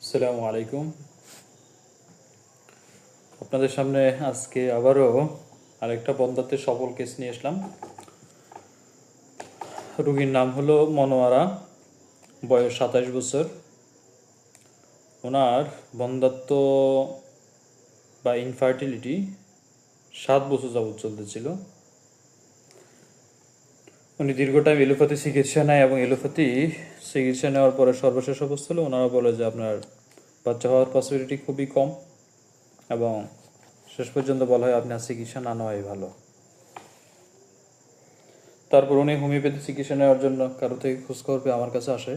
আসসালামু আলাইকুম। আপনাদের সামনে আজকে আবারও আরেকটা বন্ধাত্বের সফল কেস নিয়ে আসলাম। রুগীর নাম হলো মনোয়ারা, বয়স 27 বছর। ওনার বন্ধাত্ব বা ইনফার্টিলিটি 7 বছর যাবৎ চলতেছিল। উনি দীর্ঘ টাইম এলোপ্যাথি চিকিৎসা নেয় এবং এলোপ্যাথি চিকিৎসা নেওয়ার পরে সর্বশেষ অবস্থা হলো ওনারা বলে যে আপনার বাচ্চা হওয়ার পসিবিলিটি খুবই কম এবং শেষ পর্যন্ত বলা হয় আপনার চিকিৎসা না নেওয়াই ভালো। তারপর উনি হোমিওপ্যাথি চিকিৎসা নেওয়ার জন্য কারো থেকে খোঁজখবর পেয়ে আমার কাছে আসে।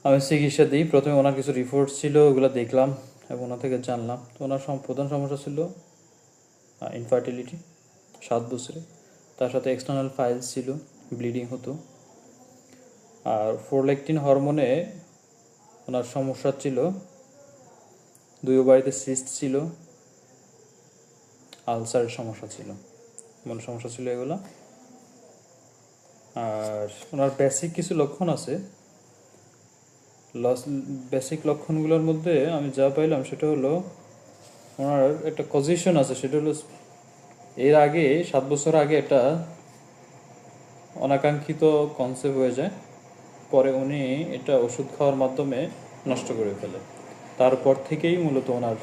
আমি চিকিৎসা দিই। প্রথমে ওনার কিছু রিপোর্ট ছিল, ওগুলো দেখলাম এবং ওনার থেকে জানলাম তো ওনার প্রধান সমস্যা ছিল ইনফার্টিলিটি 7 বছরে। তার সাথে এক্সটার্নাল ফাইলস ছিল, ব্লিডিং হতো। আর প্রোল্যাকটিন হরমোনে ওনার সমস্যা ছিল, দুই ওভারিতে সিস্ট ছিল, আলসারের সমস্যা ছিল, এমন সমস্যা ছিল এগুলো। আর ওনার বেসিক কিছু লক্ষণ আছে। বেসিক লক্ষণগুলোর মধ্যে আমি যা পাইলাম সেটা হলো ওনার একটা পজিশন আছে, সেটা হলো এর আগে 7 বছর আগে একটা অনাকাঙ্ক্ষিত কনসেপ্ট হয়ে যায়, পরে উনি এটা ওষুধ খাওয়ার মাধ্যমে নষ্ট করে ফেলে। তারপর থেকেই মূলত ওনার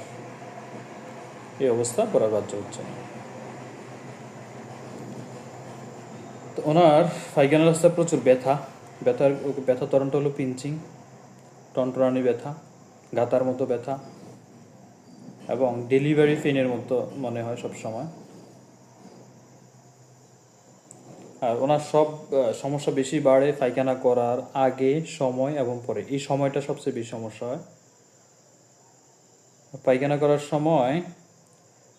এই অবস্থা করার বাধ্য হচ্ছে। তো ওনার পায়খানা রাস্তায় প্রচুর ব্যথার তরণটা হলো পিঞ্চিং, টনটনানি ব্যথা, গাতার মতো ব্যথা এবং ডেলিভারি পেইনের মতো মনে হয় সব সময়। আর ওনার সব সমস্যা বেশি বাড়ে পায়খানা করার আগে, সময় এবং পরে। এই সময়টা সবচেয়ে বেশি সমস্যা হয়। পায়খানা করার সময়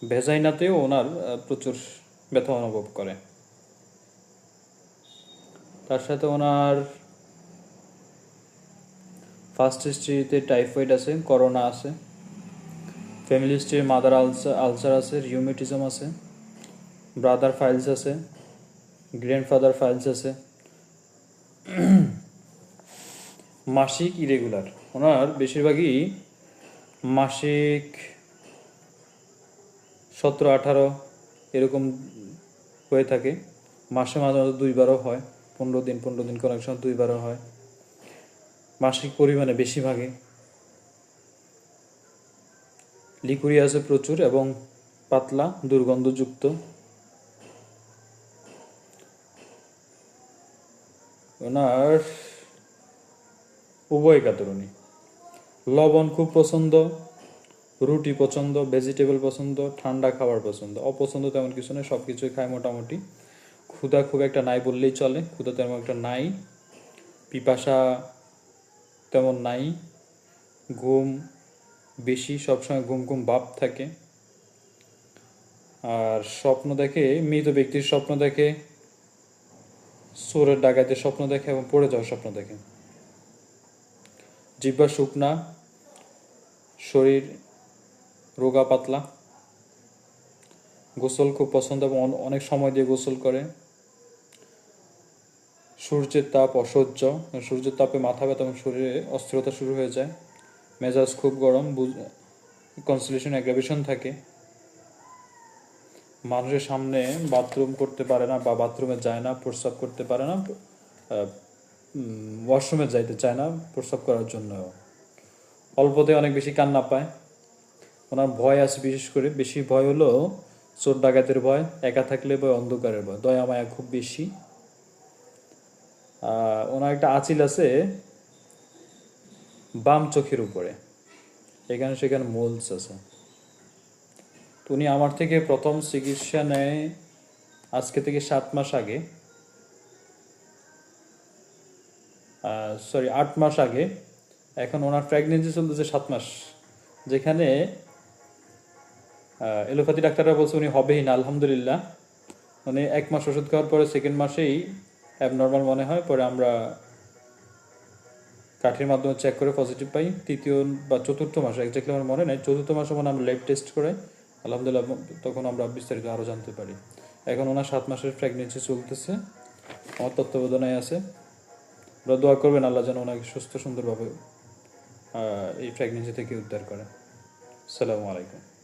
ভেজাইনাতেও ওনার প্রচুর ব্যথা অনুভব করে। তার সাথে ওনার ফার্স্ট হিস্ট্রিতে টাইফয়েড আছে, করোনা আছে, ফ্যামিলি হিস্ট্রি মাদার আলসার আছে, রিউমেটিজম আছে, ব্রাদার ফাইলস আছে, গ্র্যান্ডফাদার ফাইলস আছে। মাসিক ইরেগুলার, ওনার বেশিরভাগই মাসিক 17-18 এরকম হয়ে থাকে। মাসে মাঝে মাঝে 2বারও হয়, 15 দিন কোনো এক সময় 2বারও হয়। মাসিক পরিমাণে বেশিরভাগে লিকুরি আছে প্রচুর এবং পাতলা দুর্গন্ধযুক্ত। ওনার উভয় কাতরণী, লবণ খুব পছন্দ, রুটি পছন্দ, ভেজিটেবল পছন্দ, ঠান্ডা খাবার পছন্দ। অপছন্দ তেমন কিছু নেই, সব কিছুই খায় মোটামুটি। ক্ষুধা খুব একটা নাই বললেই চলে, ক্ষুধা তেমন একটা নাই। পিপাসা তেমন নাই। ঘুম বেশি, সবসময় ঘুম ঘুম ভাব থাকে। আর স্বপ্ন দেখে, মৃত ব্যক্তির স্বপ্ন দেখে, চোরের ডাকাতের স্বপ্ন দেখে এবং পড়ে যাওয়ার স্বপ্ন দেখে। জিহ্বা শুকনা, শরীর রোগা পাতলা। গোসল খুব পছন্দ এবং অনেক সময় দিয়ে গোসল করে। সূর্যের তাপ অসহ্য, সূর্যের তাপে মাথা ব্যথা এবং শরীরে অস্থিরতা শুরু হয়ে যায়। মেজাজ খুব গরম, কনসিলেশন অ্যাগ্রাভেশন থাকে। মানুষের সামনে বাথরুম করতে পারে না বা বাথরুমে যায় না, প্রস্রাব করতে পারে না, ওয়াশরুমে যাইতে চায় না প্রস্রাব করার জন্য। অল্পতে অনেক বেশি কান্না পায়। ওনার ভয় আছে, বিশেষ করে বেশি ভয় হলো চোর ডাকাতের ভয়, একা থাকলে ভয়, অন্ধকারের ভয়। দয়া মায়া খুব বেশি। ওনার একটা আঁচিল আছে বাম চোখের উপরে, এখানে সেখানে মোলস আছে। তো উনি আমার থেকে প্রথম চিকিৎসা নেয় আজকে থেকে 7 মাস আগে, 8 মাস আগে। এখন ওনার প্রেগনেন্সি চলতেছে 7 মাস, যেখানে এলোপ্যাথি ডাক্তাররা বলছে উনি হবেই না। আলহামদুলিল্লাহ, উনি 1 মাস ওষুধ খাওয়ার পরে সেকেন্ড মাসেই অ্যাবনর্মাল মনে হয়, পরে আমরা কাঠির মাধ্যমে চেক করে পজিটিভ পাই। তৃতীয় বা চতুর্থ মাসে, এক্স্যাক্টলি আমার মনে নেই, চতুর্থ মাসে মনে আমরা ল্যাব টেস্ট করাই। আলহামদুলিল্লাহ, তখন আমরা বিস্তারিত আরও জানতে পারি। এখন ওনার 7 মাসের প্রেগনেন্সি চলতেছে, আমার তত্ত্বাবধানায় আছে। ওরা দোয়া করবেন আল্লাহ যেন ওনাকে সুস্থ সুন্দরভাবে এই প্রেগনেন্সি থেকে উদ্ধার করে। আসসালামু আলাইকুম।